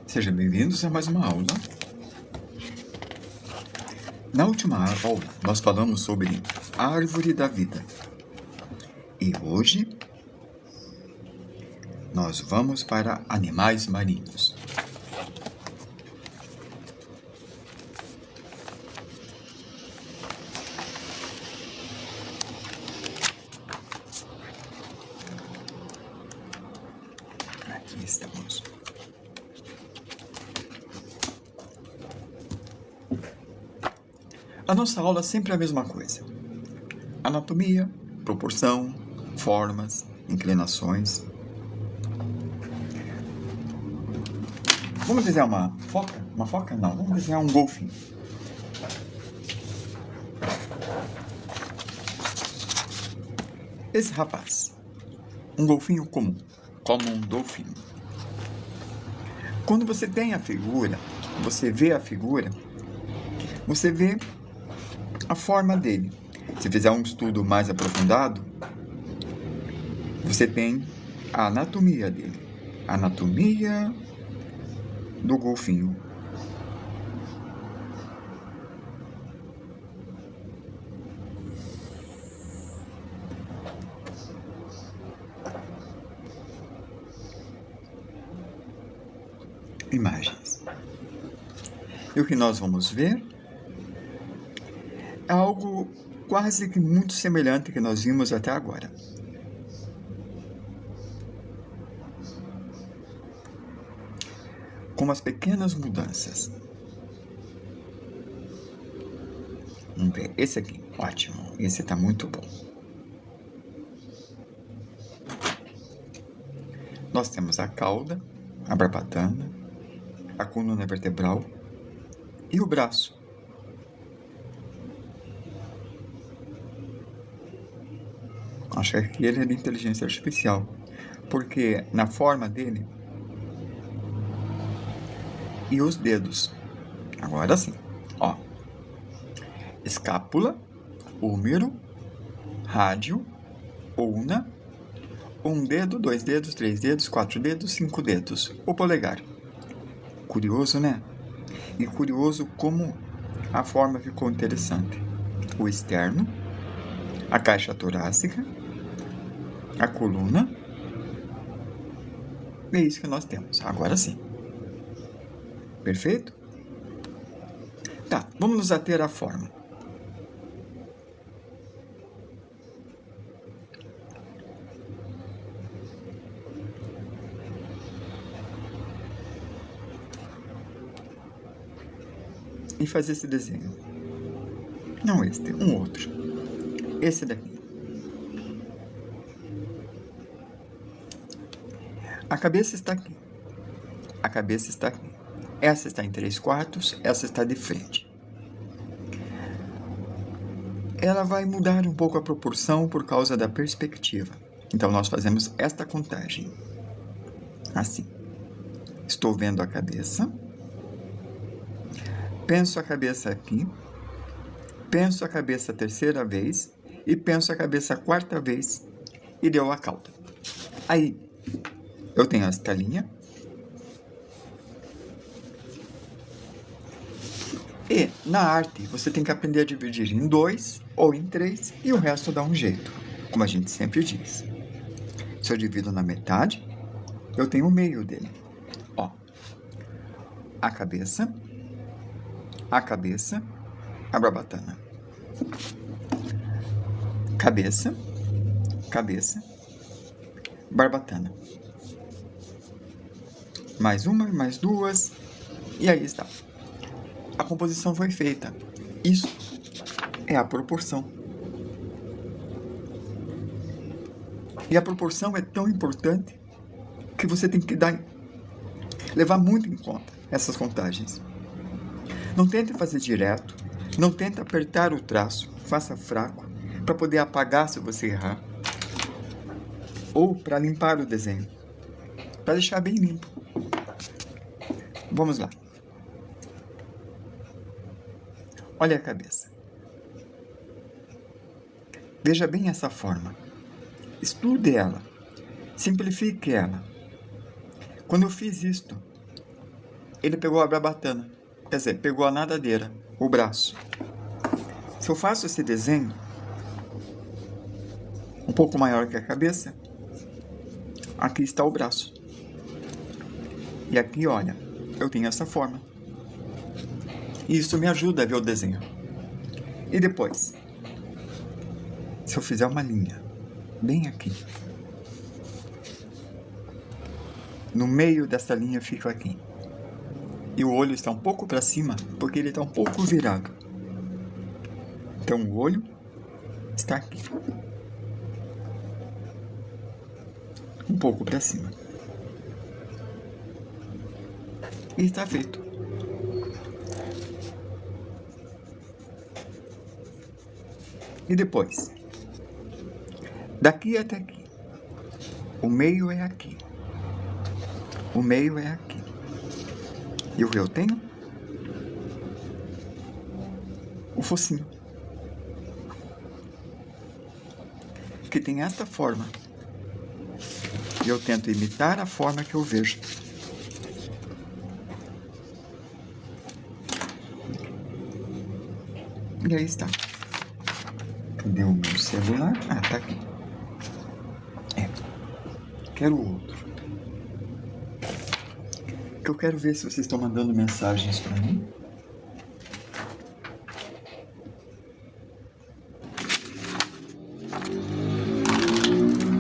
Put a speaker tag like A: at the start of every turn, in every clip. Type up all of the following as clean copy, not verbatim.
A: Sejam bem-vindos a mais uma aula. Na última aula, nós falamos sobre a árvore da vida. E hoje, nós vamos para animais marinhos. Aqui estamos. A nossa aula é sempre a mesma coisa. Anatomia, proporção, formas, inclinações. Vamos desenhar uma foca? Uma foca? Não, vamos desenhar um golfinho. Esse rapaz, um golfinho comum, como um golfinho. Quando você tem a figura, você vê a figura, você vê a forma dele. Se fizer um estudo mais aprofundado, você tem a anatomia dele. A anatomia do golfinho. Imagens. E o que nós vamos ver é algo quase que muito semelhante ao que nós vimos até agora. Com umas pequenas mudanças. Vamos ver, esse aqui, ótimo, esse está muito bom. Nós temos a cauda, a barbatana, a coluna vertebral e o braço. Acho que aqui ele é de inteligência artificial, porque na forma dele e os dedos. Agora sim, ó. Escápula, húmero, rádio, ulna, um dedo, 2 dedos, 3 dedos, 4 dedos, 5 dedos. O polegar. Curioso, né? E curioso como a forma ficou interessante. O externo, a caixa torácica, a coluna. É isso que nós temos. Agora sim. Perfeito? Tá, vamos nos ater à forma. E fazer esse desenho. Não este, um outro. Esse daqui. A cabeça está aqui. A cabeça está aqui. Essa está em 3/4, essa está de frente. Ela vai mudar um pouco a proporção por causa da perspectiva. Então, nós fazemos esta contagem. Assim. Estou vendo a cabeça. Penso a cabeça aqui. Penso a cabeça a terceira vez. E penso a cabeça a quarta vez. E deu a cauda. Aí, eu tenho esta linha. E, na arte, você tem que aprender a dividir em 2 ou em 3 e o resto dá um jeito, como a gente sempre diz. Se eu divido na metade, eu tenho o meio dele. Ó, a cabeça, a barbatana. Cabeça, barbatana. Mais uma, mais duas, e aí está. A composição foi feita. Isso é a proporção. E a proporção é tão importante que você tem que levar muito em conta essas contagens. Não tente fazer direto, não tente apertar o traço, faça fraco, para poder apagar se você errar. Ou para limpar o desenho, para deixar bem limpo. Vamos lá. Olha a cabeça. Veja bem essa forma. Estude ela. Simplifique ela. Quando eu fiz isto, ele pegou a brabatana, quer dizer, pegou a nadadeira, o braço. Se eu faço esse desenho um pouco maior que a cabeça, aqui está o braço. E aqui, olha, eu tenho essa forma. E isso me ajuda a ver o desenho. E depois, se eu fizer uma linha bem aqui, no meio dessa linha fica aqui. E o olho está um pouco para cima, porque ele está um pouco virado. Então o olho está aqui. Um pouco para cima. E está feito. E depois, daqui até aqui, o meio é aqui. O meio é aqui. E o que eu tenho? O focinho. Que tem esta forma. E eu tento imitar a forma que eu vejo. E aí está. Cadê o meu celular? Ah, tá aqui. Quero outro. Que eu quero ver se vocês estão mandando mensagens para mim.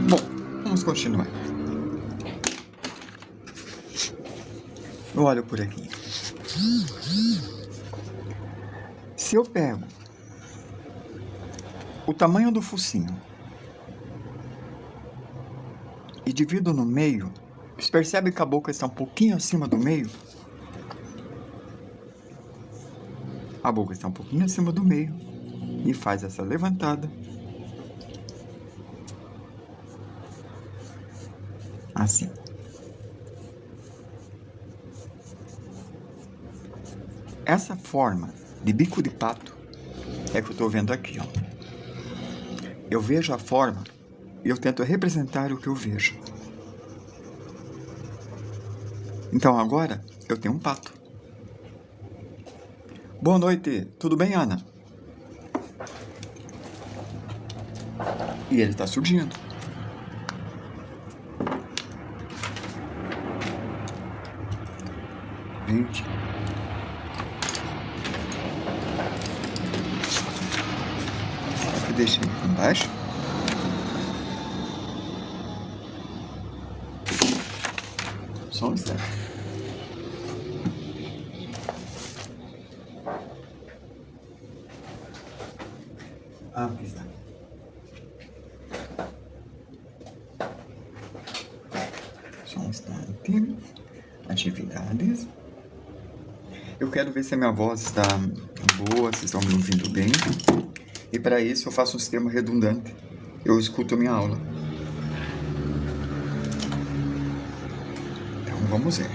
A: Bom, vamos continuar. Eu olho por aqui. Se eu pego o tamanho do focinho e divido no meio, você percebe que a boca está um pouquinho acima do meio? A boca está um pouquinho acima do meio e faz essa levantada. Assim. Essa forma de bico de pato é que eu estou vendo aqui, ó. Eu vejo a forma e eu tento representar o que eu vejo. Então agora eu tenho um pato. Boa noite, tudo bem, Ana? E ele está surgindo. Gente. Será que eu deixei aqui embaixo? Só um instante. Ah, aqui está. Só um instante. Atividades. Eu quero ver se a minha voz está boa, se estão me ouvindo bem. E para isso eu faço um sistema redundante. Eu escuto a minha aula. Então vamos ver.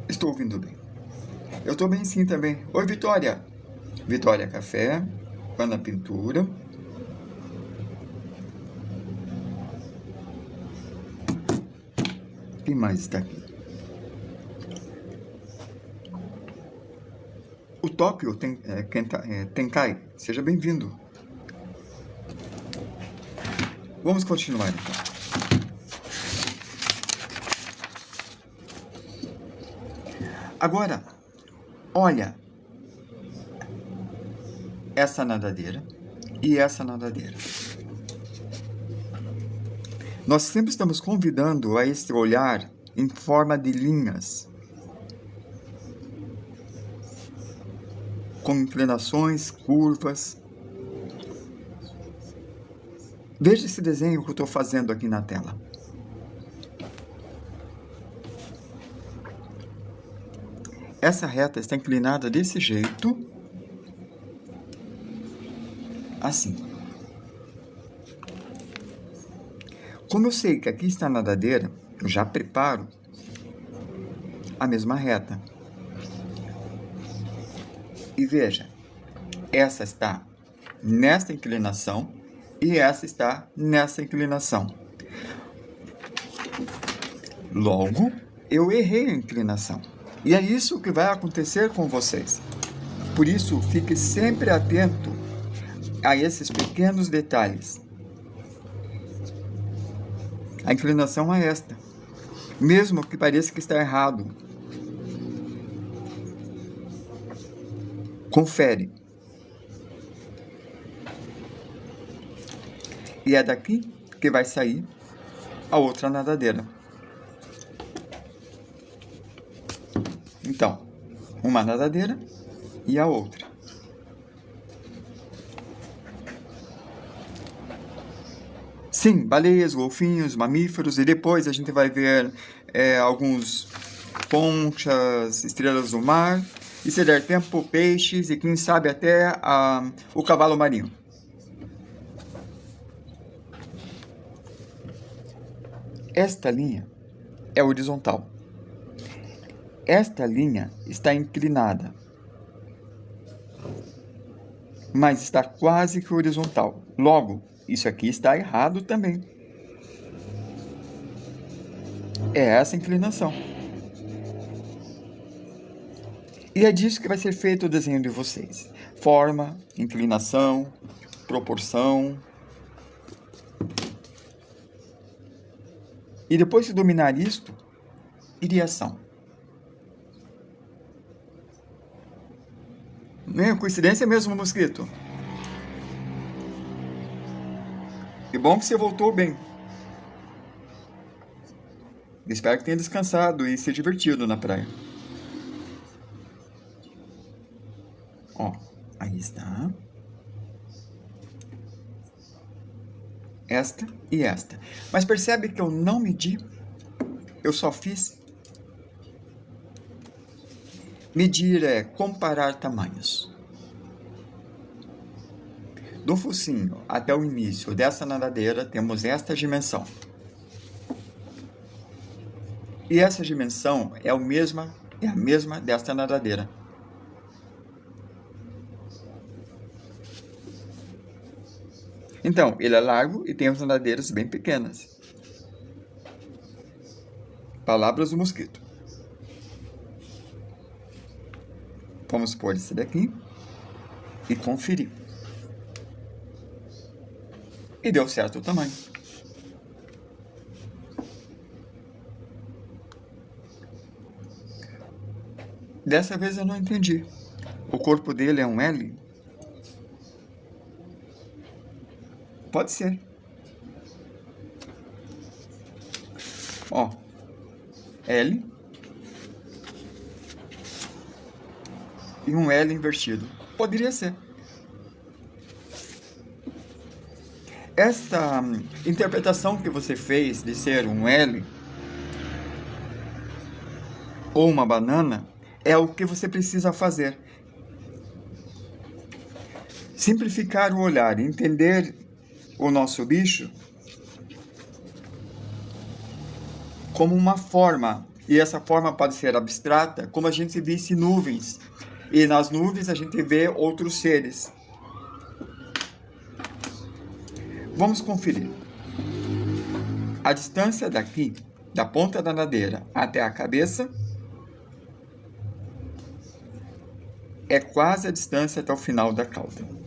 A: Estou ouvindo bem. Eu estou bem sim também. Oi, Vitória. Vitória Café. Ana Pintura. Quem mais está aqui? O Tóquio Tenkai, seja bem-vindo. Vamos continuar então. Agora, olha essa nadadeira e essa nadadeira. Nós sempre estamos convidando a esse olhar em forma de linhas, com inclinações, curvas. Veja esse desenho que eu estou fazendo aqui na tela. Essa reta está inclinada desse jeito, assim. Como eu sei que aqui está a nadadeira, eu já preparo a mesma reta. E veja, essa está nesta inclinação e essa está nessa inclinação. Logo, eu errei a inclinação. E é isso que vai acontecer com vocês. Por isso, fique sempre atento a esses pequenos detalhes. A inclinação é esta. Mesmo que pareça que está errado, confere. E é daqui que vai sair a outra nadadeira. Então, uma nadadeira e a outra. Sim, baleias, golfinhos, mamíferos, e depois a gente vai ver alguns conchas, estrelas do mar, e se der tempo, peixes e quem sabe até o cavalo marinho. Esta linha é horizontal. Esta linha está inclinada, mas está quase que horizontal. Logo, isso aqui está errado também. É essa inclinação. E é disso que vai ser feito o desenho de vocês. Forma, inclinação, proporção. E depois de dominar isto, iriação. Não é coincidência mesmo, mosquito? Que bom que você voltou bem. Espero que tenha descansado e se divertido na praia. Ó, aí está. Esta e esta. Mas percebe que eu não medi? Eu só fiz. Medir é comparar tamanhos. Do focinho até o início dessa nadadeira, temos esta dimensão. E essa dimensão é a mesma desta nadadeira. Então, ele é largo e tem as nadadeiras bem pequenas. Palavras do mosquito. Vamos pôr esse daqui e conferir. E deu certo o tamanho. Dessa vez eu não entendi. O corpo dele é um L? Pode ser. Ó, L e um L invertido. Poderia ser. Esta interpretação que você fez de ser um L ou uma banana é o que você precisa fazer. Simplificar o olhar, entender o nosso bicho como uma forma, e essa forma pode ser abstrata, como a gente visse nuvens, e nas nuvens a gente vê outros seres. Vamos conferir. A distância daqui, da ponta da nadadeira até a cabeça, é quase a distância até o final da cauda.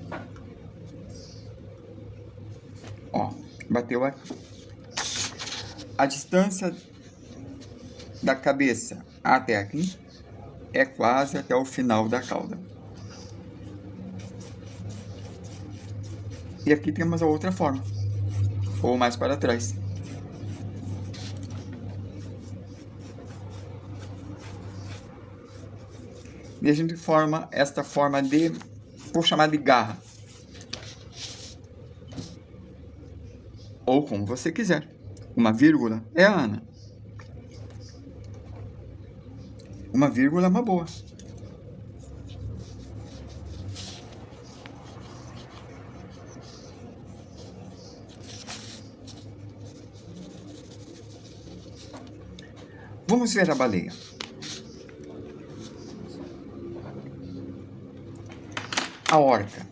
A: Ó, bateu aqui. A distância da cabeça até aqui é quase até o final da cauda. E aqui temos a outra forma, ou mais para trás. E a gente forma esta forma de, vou chamar de garra. Ou como você quiser. Uma vírgula é a Ana. Uma vírgula é uma boa. Vamos ver a baleia. A orca.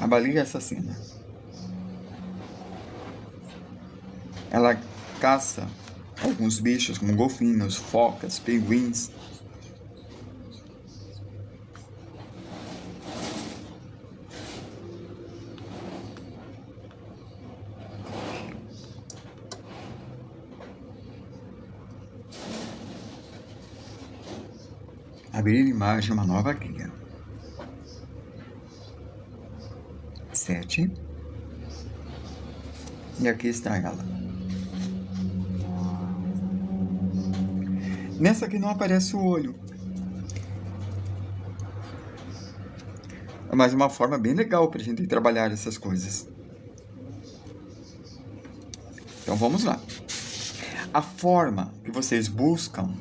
A: A baleia assassina. Ela caça alguns bichos como golfinhos, focas, pinguins. Abrir imagem, uma nova guia. 7. E aqui está ela. Nessa aqui não aparece o olho. Mas uma forma bem legal para a gente trabalhar essas coisas. Então vamos lá. A forma que vocês buscam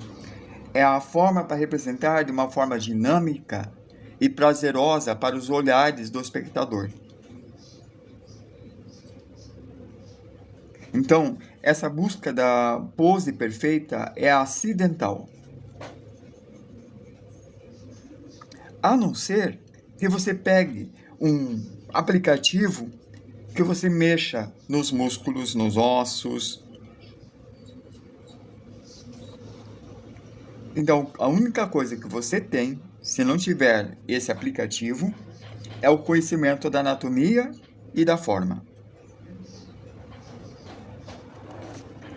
A: é a forma para representar de uma forma dinâmica e prazerosa para os olhares do espectador. Então, essa busca da pose perfeita é acidental. A não ser que você pegue um aplicativo que você mexa nos músculos, nos ossos. Então, a única coisa que você tem, se não tiver esse aplicativo, é o conhecimento da anatomia e da forma.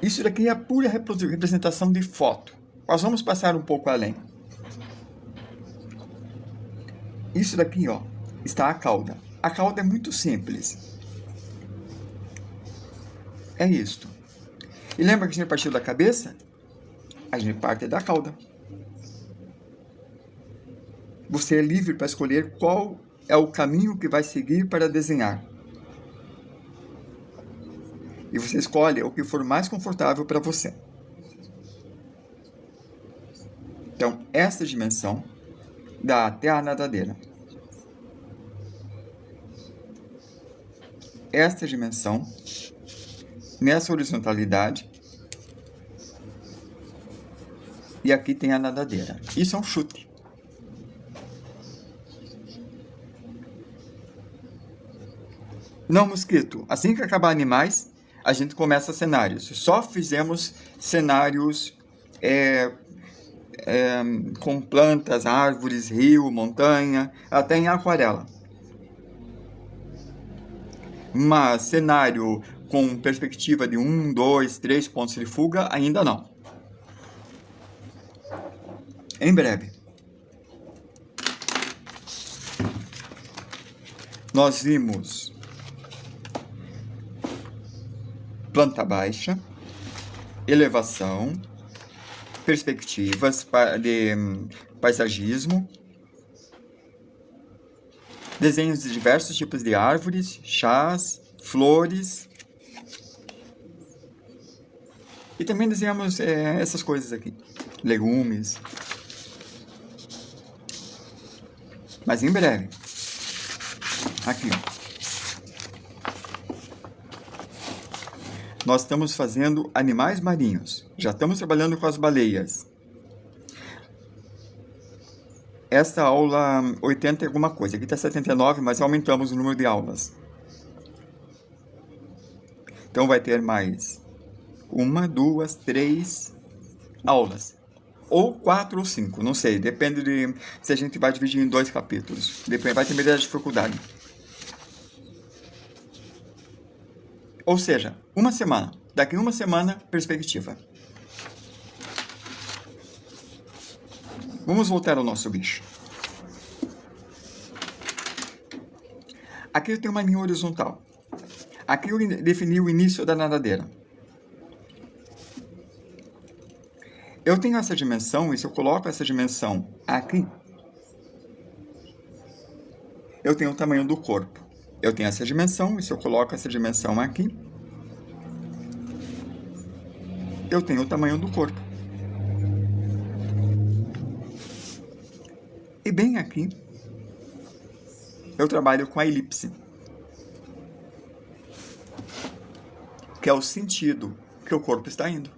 A: Isso daqui é a pura representação de foto. Nós vamos passar um pouco além. Isso daqui, ó, está a cauda. A cauda é muito simples. É isto. E lembra que a gente partiu da cabeça? A gente parte da cauda. Você é livre para escolher qual é o caminho que vai seguir para desenhar. E você escolhe o que for mais confortável para você. Então, esta dimensão dá até a nadadeira. Esta dimensão, nessa horizontalidade, e aqui tem a nadadeira. Isso é um chute. Não, mosquito. Assim que acabar animais, a gente começa cenários. Só fizemos cenários com plantas, árvores, rio, montanha, até em aquarela. Mas cenário com perspectiva de 1, 2, 3 pontos de fuga, ainda não. Em breve. Nós vimos planta baixa, elevação, perspectivas de paisagismo, desenhos de diversos tipos de árvores, chás, flores. E também desenhamos essas coisas aqui, legumes. Mas em breve. Aqui, ó. Nós estamos fazendo animais marinhos. Já estamos trabalhando com as baleias. Esta aula 80 e alguma coisa. Aqui está 79, mas aumentamos o número de aulas. Então vai ter mais 1, 2, 3 aulas. Ou 4 ou 5, não sei. Depende de se a gente vai dividir em 2 capítulos. Depois vai ter medida de dificuldade. Ou seja, uma semana. Daqui uma semana, perspectiva. Vamos voltar ao nosso bicho. Aqui eu tenho uma linha horizontal. Aqui eu defini o início da nadadeira. Eu tenho essa dimensão, e se eu coloco essa dimensão aqui, eu tenho o tamanho do corpo. Eu tenho essa dimensão, e se eu coloco essa dimensão aqui, eu tenho o tamanho do corpo. E bem aqui, eu trabalho com a elipse, que é o sentido que o corpo está indo.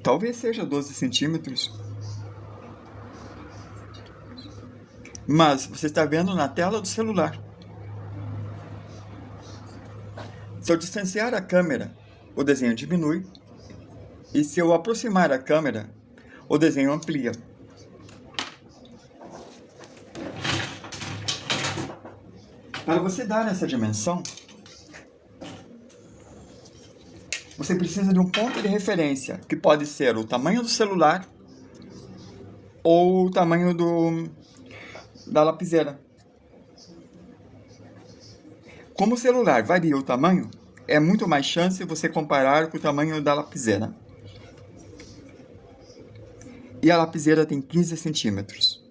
A: Talvez seja 12 centímetros. mas você está vendo na tela do celular. Se eu distanciar a câmera, o desenho diminui, e se eu aproximar a câmera, o desenho amplia. Para você dar essa dimensão, você precisa de um ponto de referência, que pode ser o tamanho do celular ou o tamanho da lapiseira. Como o celular varia o tamanho, é muito mais chance você comparar com o tamanho da lapiseira. E a lapiseira tem 15 centímetros.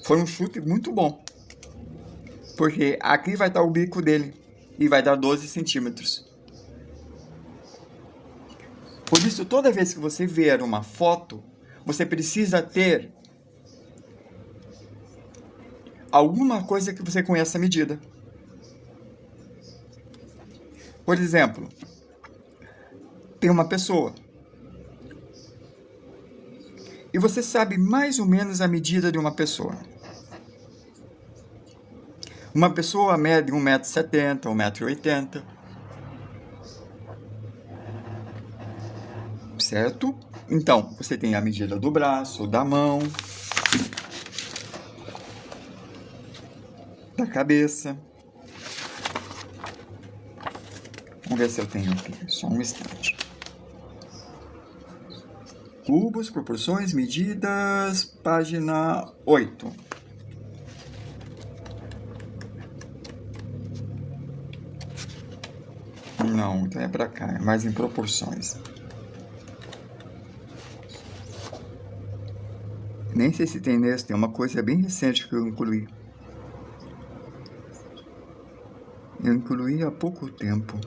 A: Foi um chute muito bom, porque aqui vai estar o bico dele e vai dar 12 centímetros. Por isso, toda vez que você ver uma foto, você precisa ter alguma coisa que você conheça a medida. Por exemplo, tem uma pessoa e você sabe mais ou menos a medida de uma pessoa. Uma pessoa mede 1,70 m, 1,80 m. Certo? Então, você tem a medida do braço, da mão, da cabeça. Vamos ver se eu tenho aqui, só um instante. Cubos, proporções, medidas, página 8. Não, então é para cá, é mais em proporções. Nem sei se tem nesse, tem uma coisa bem recente que eu incluí. Eu incluí há pouco tempo.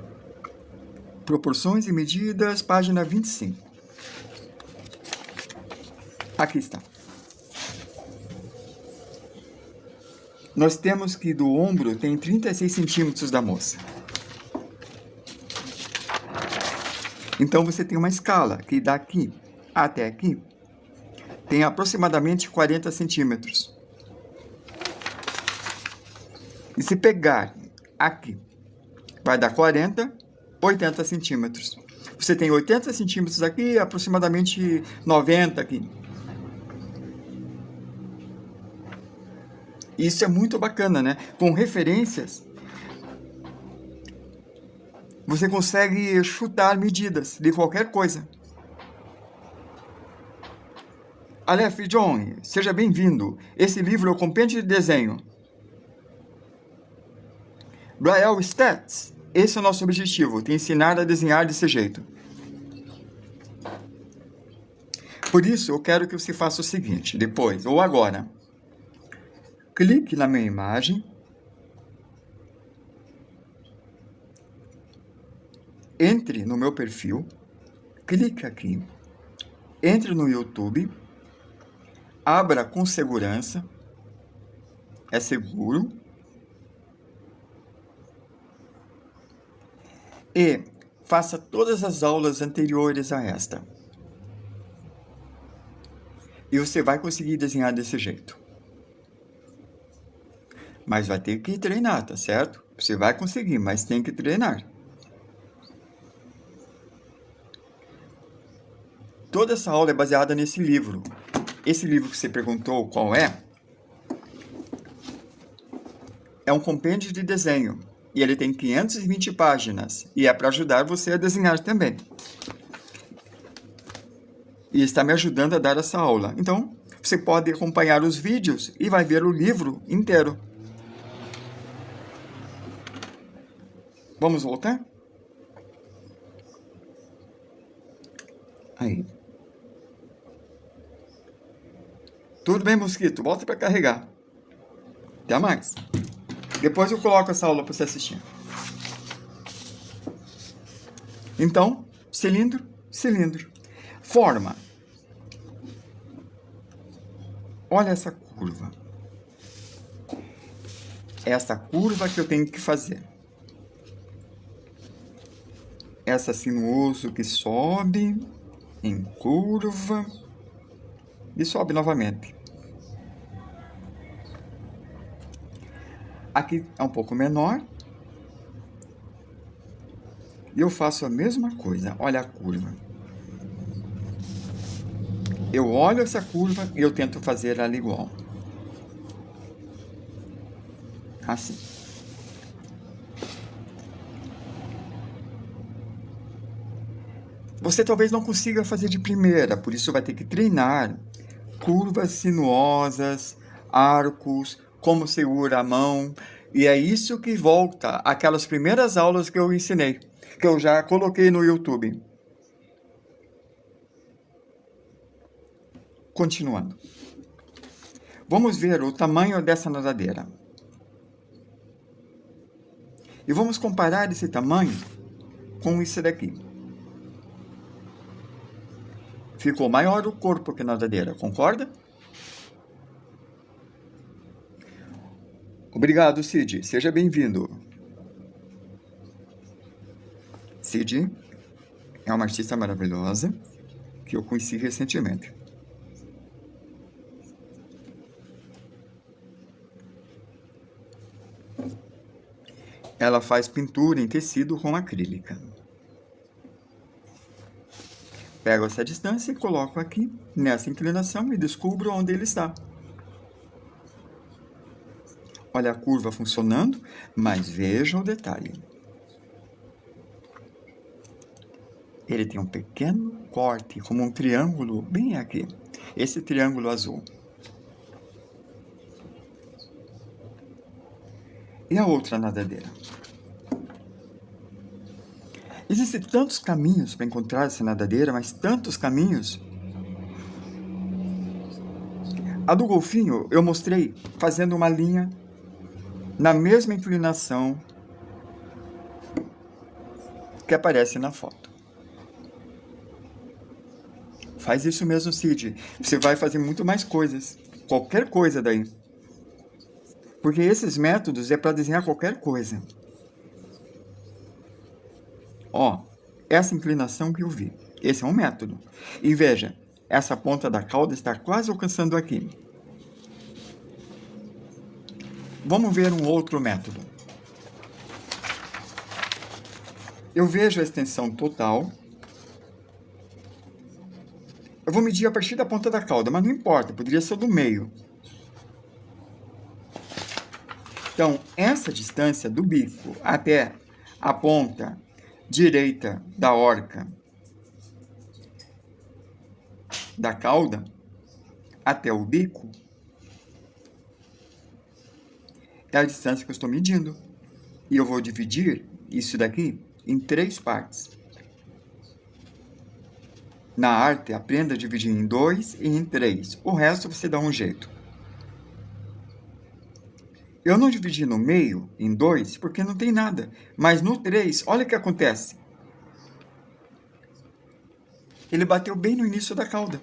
A: Proporções e medidas, página 25. Aqui está. Nós temos que do ombro tem 36 centímetros da moça. Então você tem uma escala que daqui até aqui tem aproximadamente 40 centímetros. E se pegar aqui, vai dar 40, 80 centímetros. Você tem 80 centímetros aqui, aproximadamente 90 aqui. Isso é muito bacana, né? Com referências, você consegue chutar medidas de qualquer coisa. Aleph John, seja bem-vindo. Esse livro é o compêndio de desenho. Braille Stats, esse é o nosso objetivo, te ensinar a desenhar desse jeito. Por isso, eu quero que você faça o seguinte, depois, ou agora. Clique na minha imagem. Entre no meu perfil. Clique aqui. Entre no YouTube. Abra com segurança. É seguro. E faça todas as aulas anteriores a esta. E você vai conseguir desenhar desse jeito. Mas vai ter que treinar, tá certo? Você vai conseguir, mas tem que treinar. Toda essa aula é baseada nesse livro. Esse livro que você perguntou qual é um compêndio de desenho. E ele tem 520 páginas. E é para ajudar você a desenhar também. E está me ajudando a dar essa aula. Então, você pode acompanhar os vídeos e vai ver o livro inteiro. Vamos voltar? Aí. Tudo bem, mosquito? Volta para carregar. Até mais. Depois eu coloco essa aula para você assistir. Então, cilindro, cilindro. Forma. Olha essa curva. É essa curva que eu tenho que fazer. Essa sinuoso que sobe em curva e sobe novamente. Aqui é um pouco menor. E eu faço a mesma coisa. Olha a curva. Eu olho essa curva e eu tento fazer ela igual. Assim. Você talvez não consiga fazer de primeira, por isso vai ter que treinar curvas sinuosas, arcos, como segura a mão. E é isso que volta àquelas primeiras aulas que eu ensinei, que eu já coloquei no YouTube. Continuando. Vamos ver o tamanho dessa nadadeira. E vamos comparar esse tamanho com isso daqui. Ficou maior o corpo que a nadadeira, concorda? Obrigado, Cid. Seja bem-vindo. Cid é uma artista maravilhosa que eu conheci recentemente. Ela faz pintura em tecido com acrílica. Pego essa distância e coloco aqui, nessa inclinação, e descubro onde ele está. Olha a curva funcionando, mas veja o detalhe. Ele tem um pequeno corte, como um triângulo, bem aqui. Esse triângulo azul. E a outra nadadeira? Existem tantos caminhos para encontrar essa nadadeira, mas tantos caminhos. A do golfinho eu mostrei fazendo uma linha na mesma inclinação que aparece na foto. Faz isso mesmo, Cid. Você vai fazer muito mais coisas. Qualquer coisa daí. Porque esses métodos é para desenhar qualquer coisa. Ó, essa inclinação que eu vi. Esse é um método. E veja, essa ponta da cauda está quase alcançando aqui. Vamos ver um outro método. Eu vejo a extensão total. Eu vou medir a partir da ponta da cauda, mas não importa, poderia ser do meio. Então, essa distância do bico até a ponta direita da orca da cauda, até o bico, é a distância que eu estou medindo. E eu vou dividir isso daqui em 3 partes. Na arte, aprenda a dividir em 2 e em 3. O resto você dá um jeito. Eu não dividi no meio, em 2, porque não tem nada. Mas no 3, olha o que acontece. Ele bateu bem no início da cauda.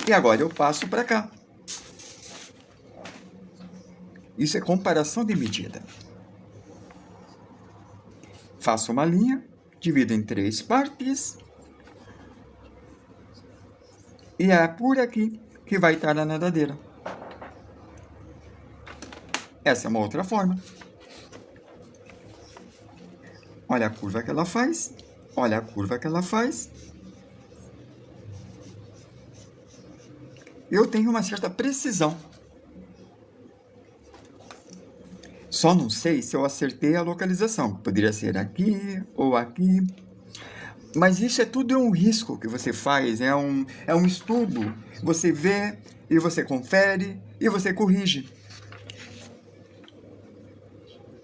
A: E agora eu passo para cá. Isso é comparação de medida. Faço uma linha, divido em 3 partes. E é por aqui que vai estar a nadadeira. Essa é uma outra forma. Olha a curva que ela faz. Olha a curva que ela faz. Eu tenho uma certa precisão. Só não sei se eu acertei a localização. Poderia ser aqui ou aqui. Mas isso é tudo um risco que você faz. É um estudo. Você vê e você confere e você corrige.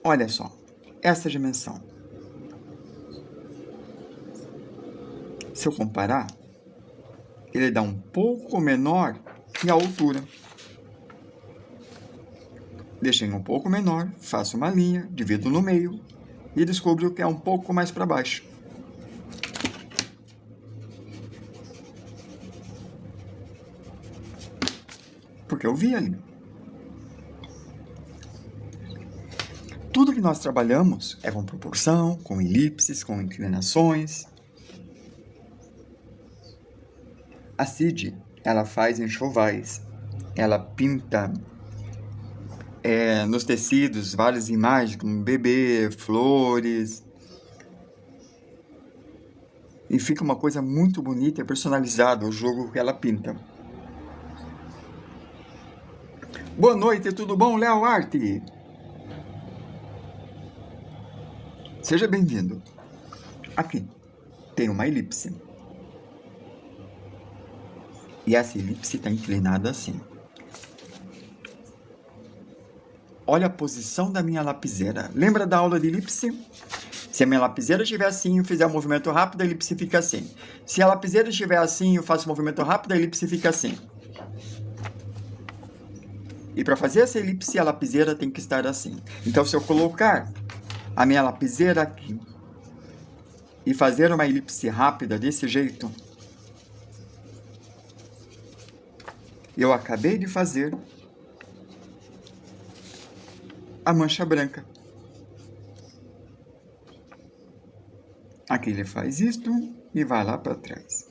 A: Olha só, essa dimensão. Se eu comparar, ele dá um pouco menor que a altura. Deixei um pouco menor, faço uma linha, divido no meio e descubro que é um pouco mais para baixo. Porque eu vi ali. Tudo que nós trabalhamos é com proporção, com elipses, com inclinações. A Cid, ela faz enxovais, ela pinta nos tecidos, várias imagens, como bebê, flores. E fica uma coisa muito bonita e personalizada o jogo que ela pinta. Boa noite, tudo bom, Léo Arte? Seja bem-vindo. Aqui tem uma elipse. E essa elipse está inclinada assim. Olha a posição da minha lapiseira. Lembra da aula de elipse? Se a minha lapiseira estiver assim, eu fizer um movimento rápido, a elipse fica assim. Se a lapiseira estiver assim, eu faço um movimento rápido, a elipse fica assim. E para fazer essa elipse, a lapiseira tem que estar assim. Então, se eu colocar a minha lapiseira aqui e fazer uma elipse rápida desse jeito, eu acabei de fazer a mancha branca. Aqui ele faz isto e vai lá para trás.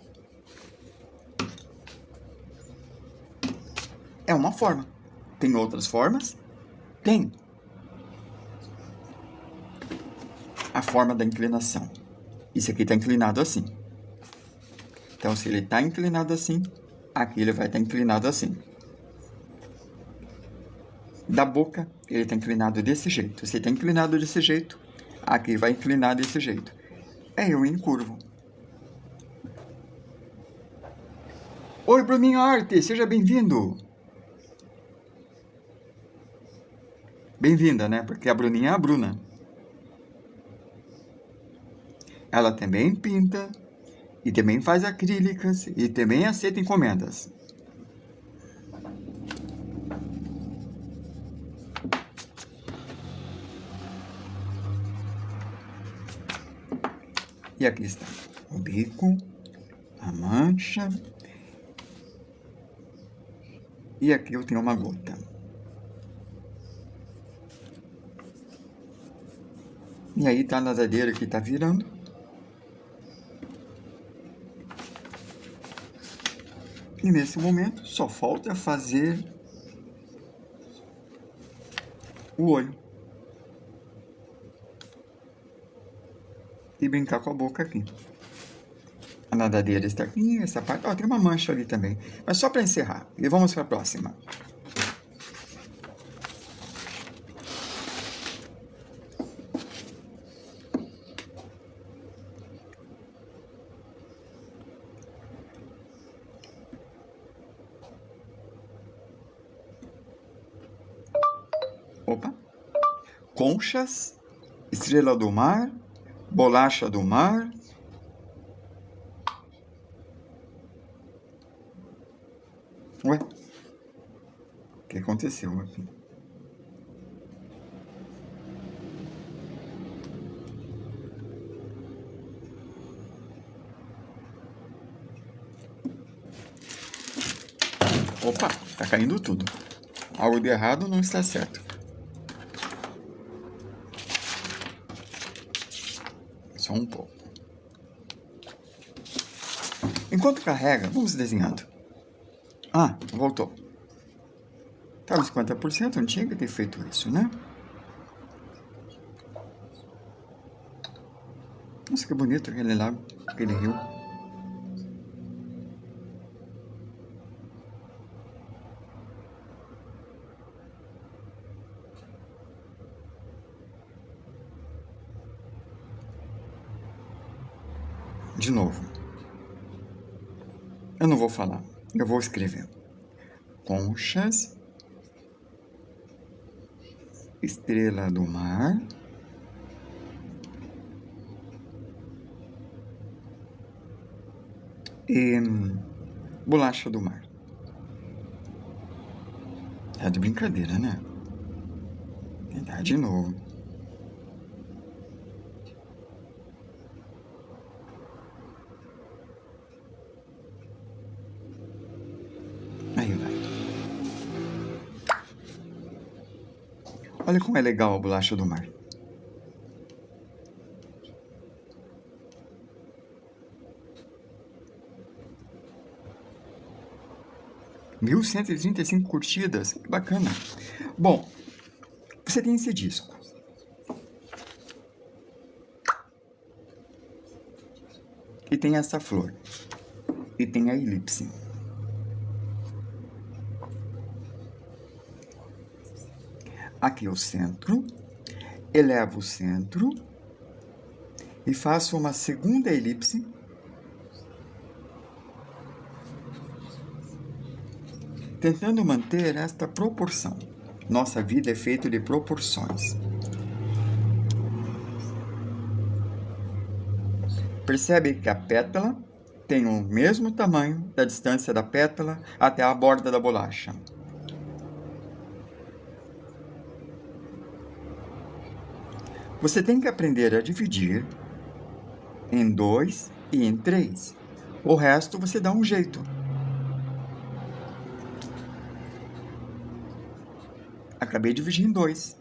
A: É uma forma. Tem outras formas? Tem. A forma da inclinação. Isso aqui está inclinado assim. Então, se ele está inclinado assim, aqui ele vai estar inclinado assim. Da boca, ele está inclinado desse jeito. Se está inclinado desse jeito, aqui vai inclinar desse jeito. É eu encurvo. Oi, Bruninho Arte, seja bem-vindo. Bem-vinda, né? Porque a Bruninha é a Bruna. Ela também pinta, e também faz acrílicas, e também aceita encomendas. E aqui está o bico, a mancha, e aqui eu tenho uma gota. E aí tá a nadadeira que tá virando. E nesse momento só falta fazer o olho. E brincar com a boca aqui. A nadadeira está aqui, essa parte... Ó, tem uma mancha ali também. Mas só para encerrar. E vamos para a próxima. Opa. Conchas, estrela do mar, bolacha do mar. Ué? O que aconteceu aqui? Opa, tá caindo tudo. Algo de errado não está certo. Só um pouco. Enquanto carrega, vamos desenhando. Ah, voltou. Estava 50%, não tinha que ter feito isso, né? Nossa, que bonito aquele lago, aquele rio. De novo. Eu não vou falar, eu vou escrever. Conchas, estrela do mar, e bolacha do mar. Tá de brincadeira, né? Tentar de novo. Aí vai. Olha como é legal a bolacha do mar. Mil 135 curtidas, que bacana. Bom, Você tem esse disco. E tem essa flor. E tem a elipse. Aqui é o centro. Elevo o centro. E faço uma segunda elipse. Tentando manter esta proporção. Nossa vida é feita de proporções. Percebe que a pétala tem o mesmo tamanho da distância da pétala até a borda da bolacha. Você tem que aprender a dividir em 2 e em 3. O resto você dá um jeito. Acabei de dividir em 2.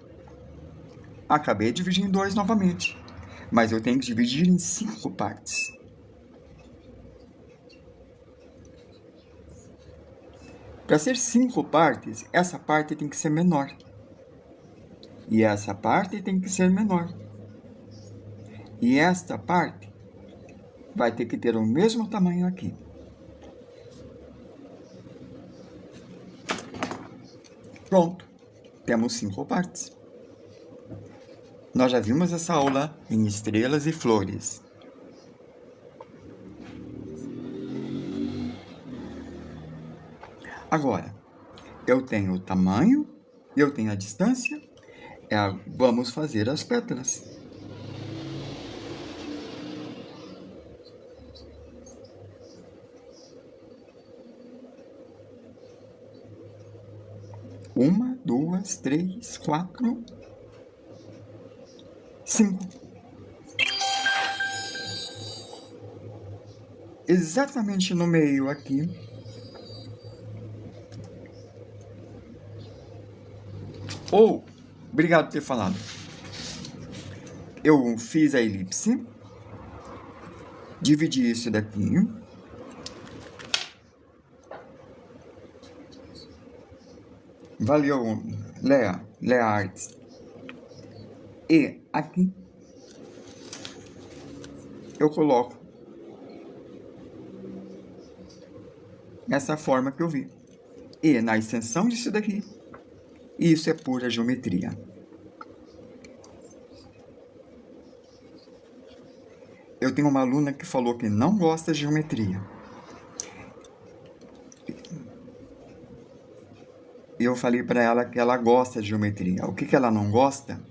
A: Acabei de dividir em 2 novamente. Mas eu tenho que dividir em 5 partes. Para ser 5 partes, essa parte tem que ser menor. E essa parte tem que ser menor. E esta parte vai ter que ter o mesmo tamanho aqui. Pronto. Temos 5 partes. Nós já vimos essa aula em estrelas e flores. Agora, eu tenho o tamanho, eu tenho a distância, vamos fazer as pétalas. Uma, 2, 3, 4, 5. Exatamente no meio aqui. Obrigado por ter falado. Eu fiz a elipse. Dividi isso daqui. Valeu, Lea Arts. E aqui eu coloco essa forma que eu vi. E na extensão disso daqui, isso é pura geometria. Eu tenho uma aluna que falou que não gosta de geometria. E eu falei para ela que ela gosta de geometria. O que ela não gosta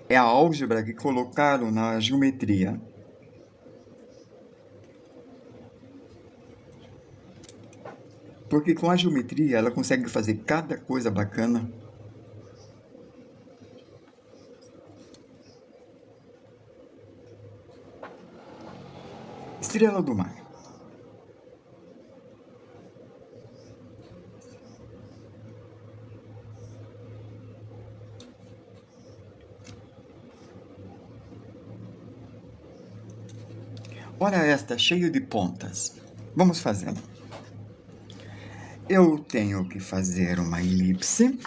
A: é a álgebra que colocaram na geometria. Porque com a geometria ela consegue fazer cada coisa bacana. Estrela do mar. Olha esta, cheio de pontas. Vamos fazendo. Eu tenho que fazer uma elipse.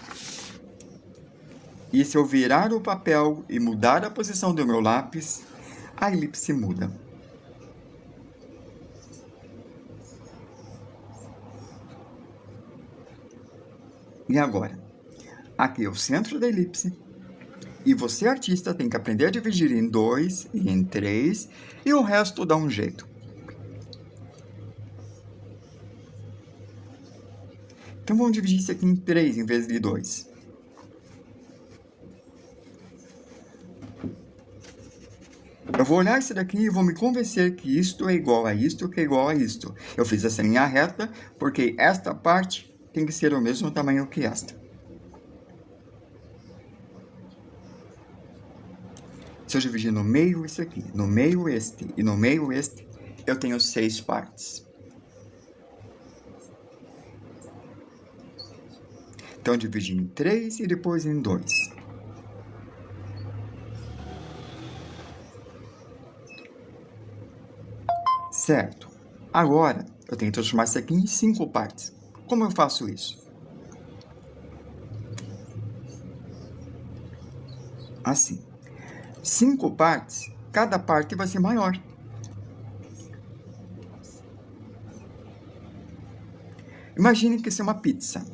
A: E se eu virar o papel e mudar a posição do meu lápis, a elipse muda. E agora? Aqui é o centro da elipse. E você, artista, tem que aprender a dividir em 2 e em 3, e o resto dá um jeito. Então, vamos dividir isso aqui em 3 em vez de 2. Eu vou olhar isso daqui e vou me convencer que isto é igual a isto, que é igual a isto. Eu fiz essa linha reta porque esta parte tem que ser o mesmo tamanho que esta. Se eu dividir no meio isso aqui, no meio este e no meio este, eu tenho 6 partes. Então, eu dividi em 3 e depois em 2. Certo. Agora, eu tenho que transformar isso aqui em 5 partes. Como eu faço isso? assim. 5 partes, cada parte vai ser maior. Imagine que isso é uma pizza.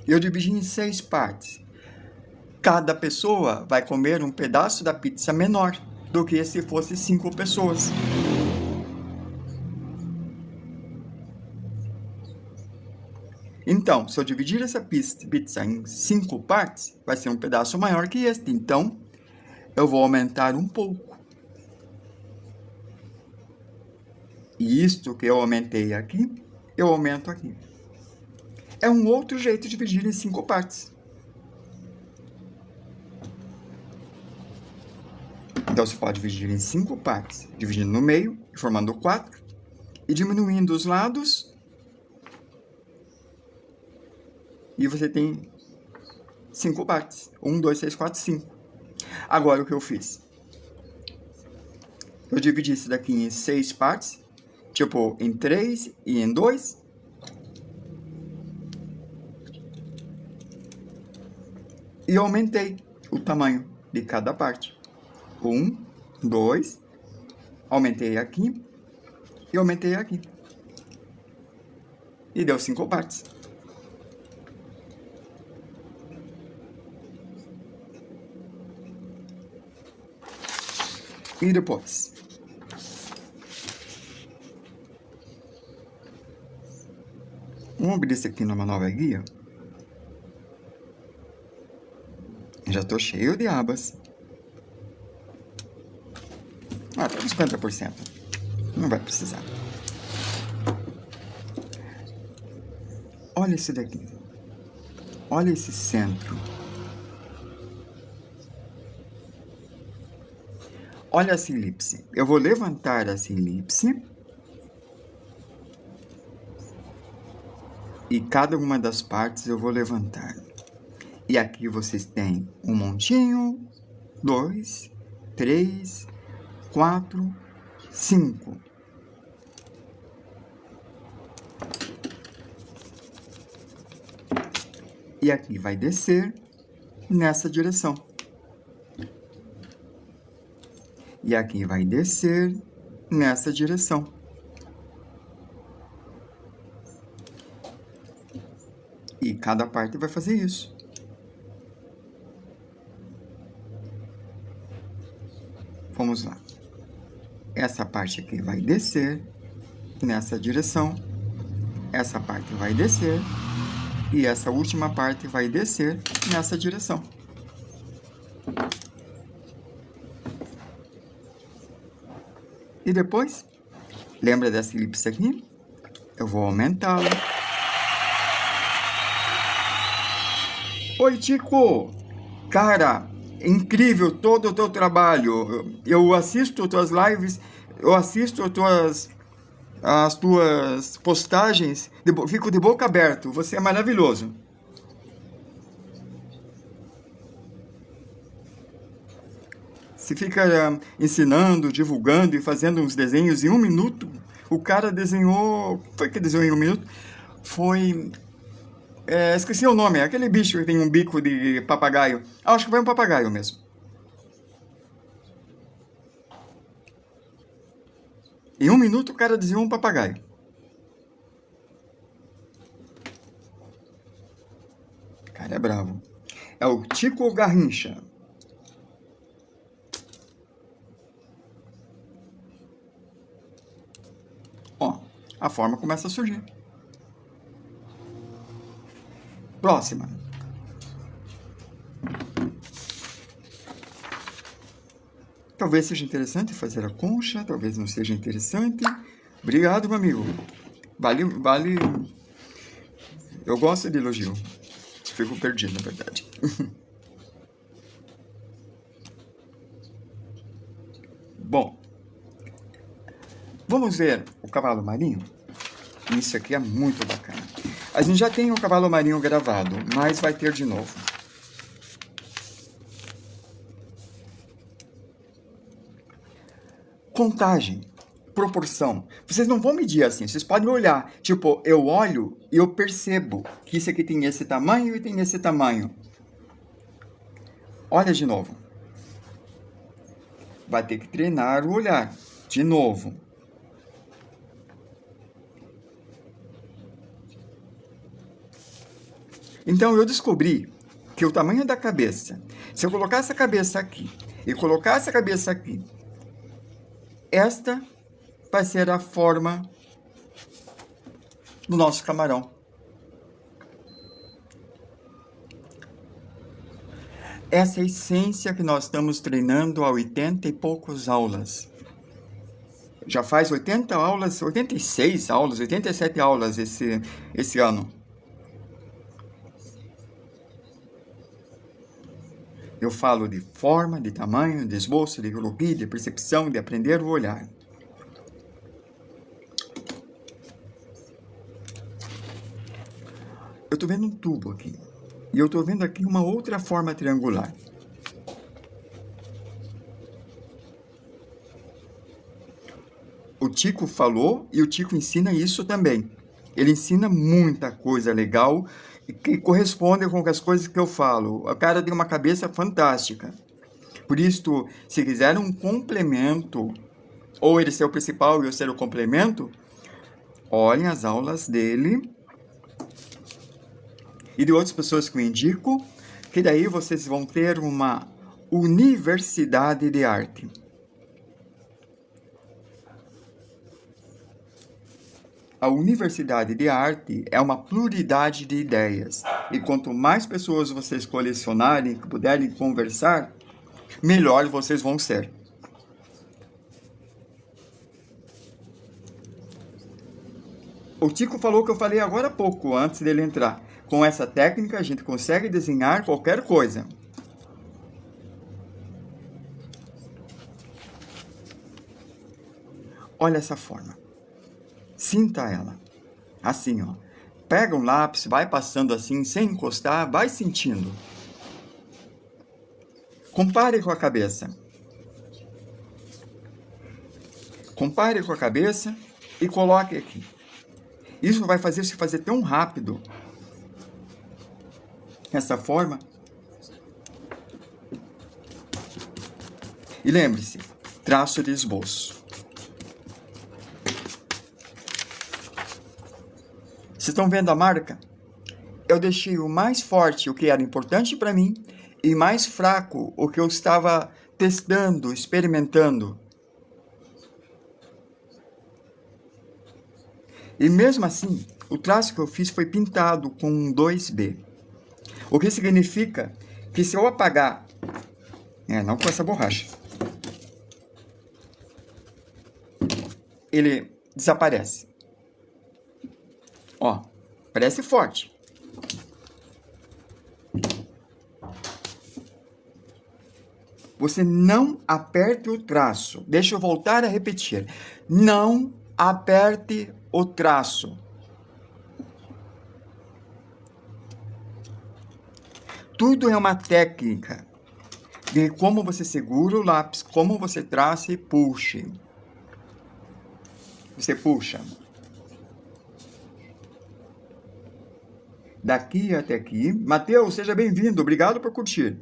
A: Eu dividi em 6 partes. Cada pessoa vai comer um pedaço da pizza menor do que se fosse 5 pessoas. Então, se eu dividir essa pizza em 5 partes, vai ser um pedaço maior que este. Então, eu vou aumentar um pouco. E isto que eu aumentei aqui, eu aumento aqui. É um outro jeito de dividir em 5 partes. Então, você pode dividir em 5 partes, dividindo no meio, formando 4, e diminuindo os lados. E você tem 5 partes. 1, 2, 3, 4, 5. Agora, o que eu fiz? Eu dividi isso daqui em 6 partes, tipo em 3 e em 2. E aumentei o tamanho de cada parte. 1, 2, aumentei aqui e aumentei aqui. E deu 5 partes. E depois? Vamos abrir isso aqui numa nova guia. Já estou cheio de abas. Ah, tá 50%. Não vai precisar. Olha esse daqui. Olha esse centro. Olha essa elipse. Eu vou levantar essa elipse. E cada uma das partes eu vou levantar. E aqui vocês têm um montinho, 2, 3, 4, 5. E aqui vai descer nessa direção. E aqui vai descer nessa direção. E cada parte vai fazer isso. Vamos lá. Essa parte aqui vai descer nessa direção. Essa parte vai descer. E essa última parte vai descer nessa direção. E depois, lembra dessa elipse aqui? Eu vou aumentá-la. Oi, Tico! Cara, incrível todo o teu trabalho. Eu assisto tuas lives, eu assisto as tuas postagens, fico de boca aberta. Você é maravilhoso. Você fica ensinando, divulgando e fazendo uns desenhos em 1 minuto. O cara desenhou... Foi que desenhou em 1 minuto? Foi... esqueci o nome. Aquele bicho que tem um bico de papagaio. Ah, acho que foi um papagaio mesmo. Em 1 minuto o cara desenhou um papagaio. O cara é bravo. É o Tico Garrincha. Ó, a forma começa a surgir. Próxima. Talvez seja interessante fazer a concha, talvez não seja interessante. Obrigado, meu amigo. Vale. Eu gosto de elogio. Fico perdido, na verdade. Bom, vamos ver o cavalo marinho? Isso aqui é muito bacana. A gente já tem o cavalo marinho gravado, mas vai ter de novo. Contagem, proporção. Vocês não vão medir assim, vocês podem olhar. Tipo, eu olho e eu percebo que isso aqui tem esse tamanho e tem esse tamanho. Olha de novo. vai ter que treinar o olhar de novo. Então eu descobri que o tamanho da cabeça, se eu colocar essa cabeça aqui e colocar essa cabeça aqui, esta vai ser a forma do nosso camarão. Essa é a essência que nós estamos treinando há 80 e poucos aulas. Já faz 80 aulas, 86 aulas, 87 aulas esse ano. Eu falo de forma, de tamanho, de esboço, de croquis, de percepção, de aprender o olhar. Eu estou vendo um tubo aqui. E eu estou vendo aqui uma outra forma triangular. O Tico falou e o Tico ensina isso também. Ele ensina muita coisa legal que corresponde com as coisas que eu falo. O cara tem uma cabeça fantástica. Por isso, se quiser um complemento, ou ele ser o principal e eu ser o complemento, olhem as aulas dele e de outras pessoas que eu indico, que daí vocês vão ter uma universidade de arte. A universidade de arte é uma pluralidade de ideias. E quanto mais pessoas vocês colecionarem, que puderem conversar, melhor vocês vão ser. O Tico falou que eu falei agora há pouco, antes dele entrar. Com essa técnica, a gente consegue desenhar qualquer coisa. Olha essa forma. Sinta ela. Assim, ó. Pega um lápis, vai passando assim, sem encostar, vai sentindo. Compare com a cabeça. Compare com a cabeça e coloque aqui. Isso vai fazer se fazer tão rápido. Essa forma. E lembre-se, traço de esboço. Vocês estão vendo a marca? Eu deixei o mais forte, o que era importante para mim, e mais fraco, o que eu estava testando, experimentando. E mesmo assim, o traço que eu fiz foi pintado com um 2B. O que significa que se eu apagar... não com essa borracha. Ele desaparece. Ó, parece forte. Você não aperte o traço. Deixa eu voltar a repetir. Não aperte o traço. Tudo é uma técnica de como você segura o lápis, como você traça e puxe. Você puxa. Daqui até aqui. Mateus, seja bem-vindo. Obrigado por curtir.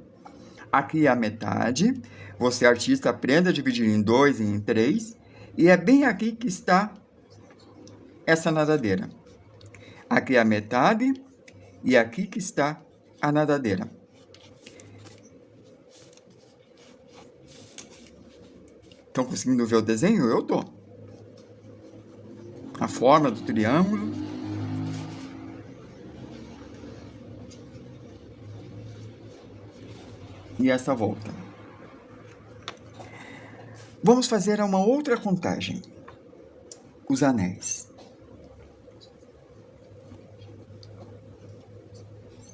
A: Aqui é a metade. Você, artista, aprenda a dividir em 2 e em 3. E é bem aqui que está essa nadadeira. Aqui é a metade. E aqui que está a nadadeira. Estão conseguindo ver o desenho? Eu tô. A forma do triângulo. E essa volta. Vamos fazer uma outra contagem. Os anéis.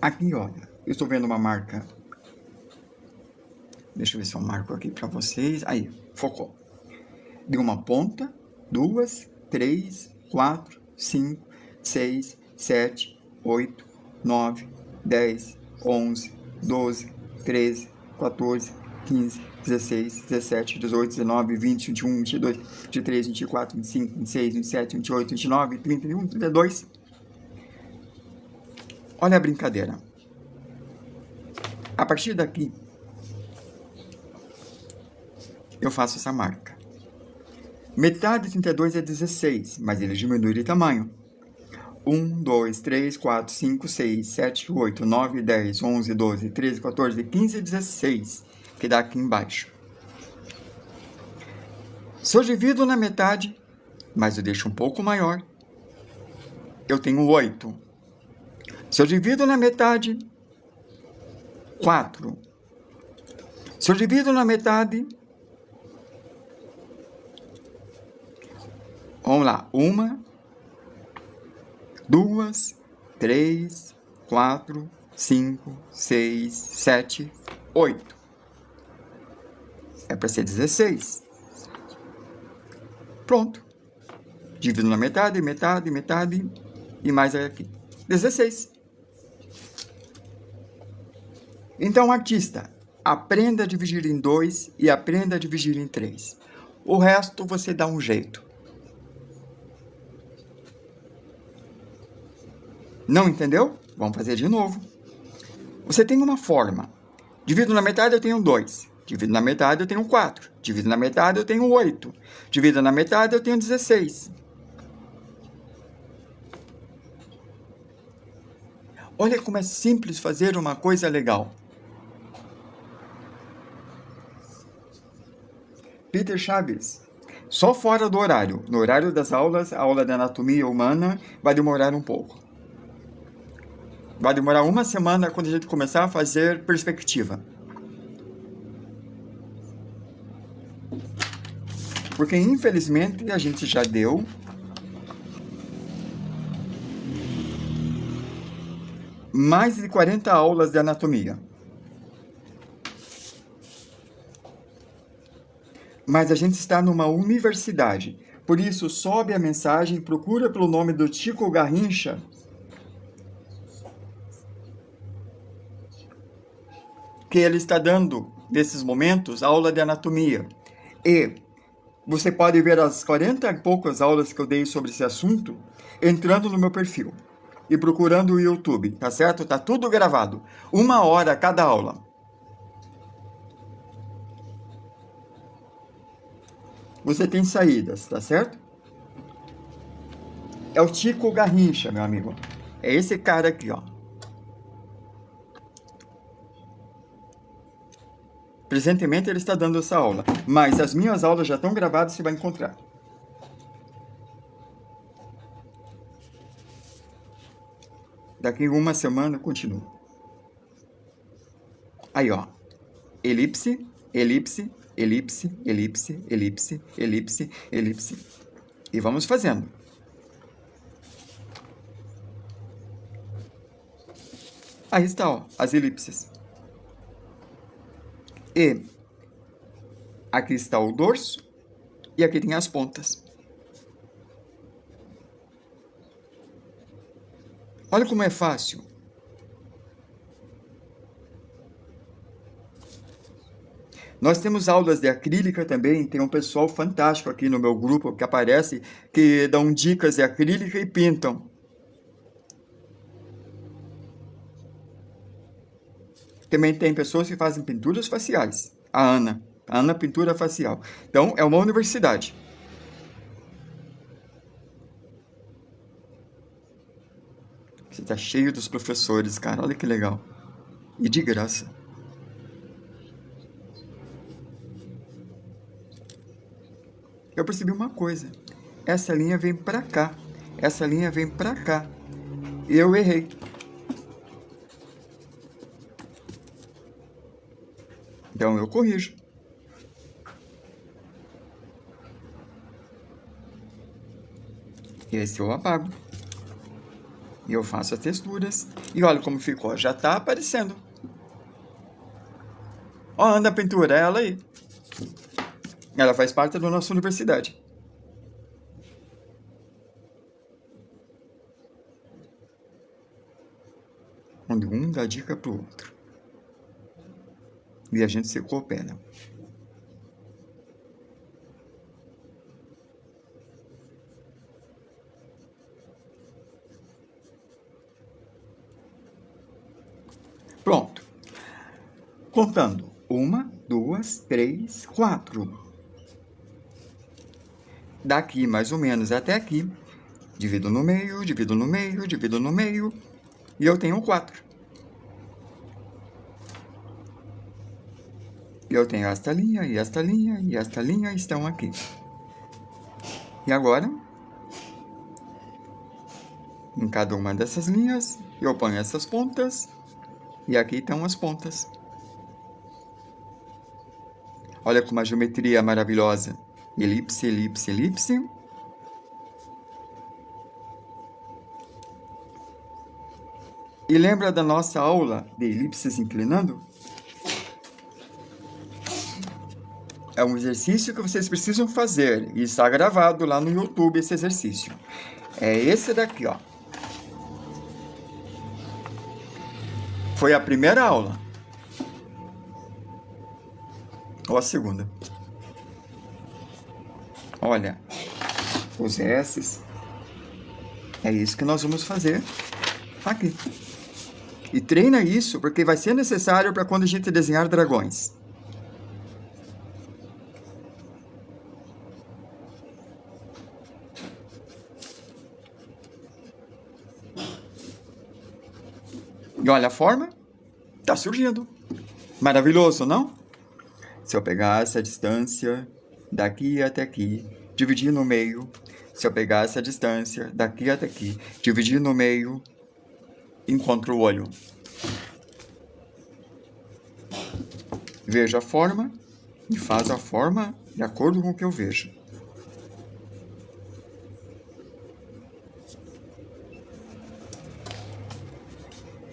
A: Aqui, olha, eu estou vendo uma marca. Deixa eu ver se eu marco aqui para vocês. Aí, focou. De uma ponta, 2, 3, 4, 5, 6, 7, 8, 9, 10, 11, 12, 13, 14, 15, 16, 17, 18, 19, 20, 21, 22, 23, 24, 25, 26, 27, 28, 29, 30, 31, 32. Olha a brincadeira. A partir daqui, eu faço essa marca. Metade de 32 é 16, mas ele diminui de tamanho. 1, 2, 3, 4, 5, 6, 7, 8, 9, 10, 11, 12, 13, 14, 15 e 16, que dá aqui embaixo. Se eu divido na metade, mas eu deixo um pouco maior, eu tenho 8. Se eu divido na metade, 4. Se eu divido na metade, vamos lá, 1, 2, 3, 4, 5, 6, 7, 8. É para ser 16. Pronto. Divido na metade, metade, metade e mais aqui. 16. Então, artista, aprenda a dividir em 2 e aprenda a dividir em 3. O resto você dá um jeito. Não entendeu? Vamos fazer de novo. Você tem uma forma. Divido na metade, eu tenho 2. Divido na metade, eu tenho 4. Divido na metade, eu tenho 8. Divido na metade, eu tenho 16. Olha como é simples fazer uma coisa legal. Peter Chaves. Só fora do horário. No horário das aulas, a aula de anatomia humana vai demorar um pouco. Vai demorar uma semana quando a gente começar a fazer perspectiva. Porque, infelizmente, a gente já deu mais de 40 aulas de anatomia. Mas a gente está numa universidade. Por isso, sobe a mensagem, procura pelo nome do Chico Garrincha, que ele está dando, nesses momentos, aula de anatomia. E você pode ver as 40 e poucas aulas que eu dei sobre esse assunto, entrando no meu perfil e procurando o YouTube, tá certo? Tá tudo gravado. 1 hora cada aula. Você tem saídas, tá certo? É o Chico Garrincha, meu amigo. É esse cara aqui, ó. Presentemente ele está dando essa aula, mas as minhas aulas já estão gravadas, você vai encontrar. Daqui uma semana, continua. Aí, ó. Elipse, elipse, elipse, elipse, elipse, elipse, elipse. E vamos fazendo. Aí está, ó, as elipses. E aqui está o dorso e aqui tem as pontas. Olha como é fácil. Nós temos aulas de acrílica também, tem um pessoal fantástico aqui no meu grupo que aparece, que dão dicas de acrílica e pintam. Também tem pessoas que fazem pinturas faciais. A Ana Pintura Facial. Então, é uma universidade. Você está cheio dos professores, cara. Olha que legal. E de graça. Eu percebi uma coisa. Essa linha vem para cá. Essa linha vem para cá. Eu errei. Então, eu corrijo. Esse eu apago. E eu faço as texturas. E olha como ficou. Já está aparecendo. Ó, Ana Pintura, ela aí. Ela faz parte da nossa universidade. Onde um dá dica pro outro. E a gente se coopera. Pronto. Contando. 1, 2, 3, 4. daqui mais ou menos até aqui, divido no meio, divido no meio, divido no meio, e eu tenho 4. Eu tenho esta linha, e esta linha, e esta linha estão aqui. E agora, em cada uma dessas linhas, eu ponho essas pontas, e aqui estão as pontas. Olha como a geometria é maravilhosa. Elipse, elipse, elipse. E lembra da nossa aula de elipses inclinando? É um exercício que vocês precisam fazer. E está gravado lá no YouTube esse exercício. É esse daqui, ó. Foi a primeira aula. Ou a segunda. Olha, os S's. É isso que nós vamos fazer aqui. E treina isso, porque vai ser necessário para quando a gente desenhar dragões. E olha a forma, tá surgindo. Maravilhoso, não? Se eu pegar essa distância daqui até aqui, dividir no meio. Se eu pegar essa distância daqui até aqui, dividir no meio, encontro o olho. Veja a forma e faz a forma de acordo com o que eu vejo.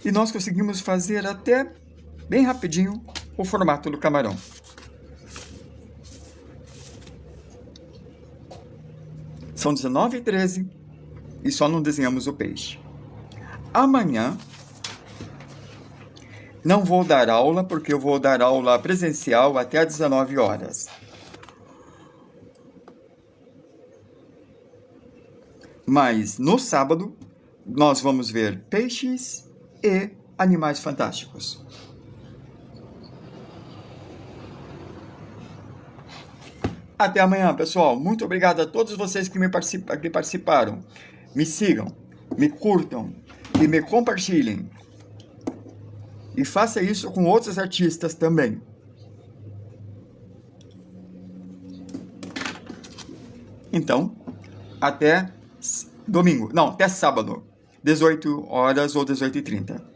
A: E nós conseguimos fazer até bem rapidinho o formato do camarão. São 19h13 e só não desenhamos o peixe. Amanhã não vou dar aula, porque eu vou dar aula presencial até às 19 horas. Mas no sábado nós vamos ver peixes e animais fantásticos. Até amanhã, pessoal. Muito obrigado a todos vocês que participaram. Me sigam, me curtam e me compartilhem. E faça isso com outros artistas também. Então, até domingo. Não, até sábado. 18 horas ou 18h30.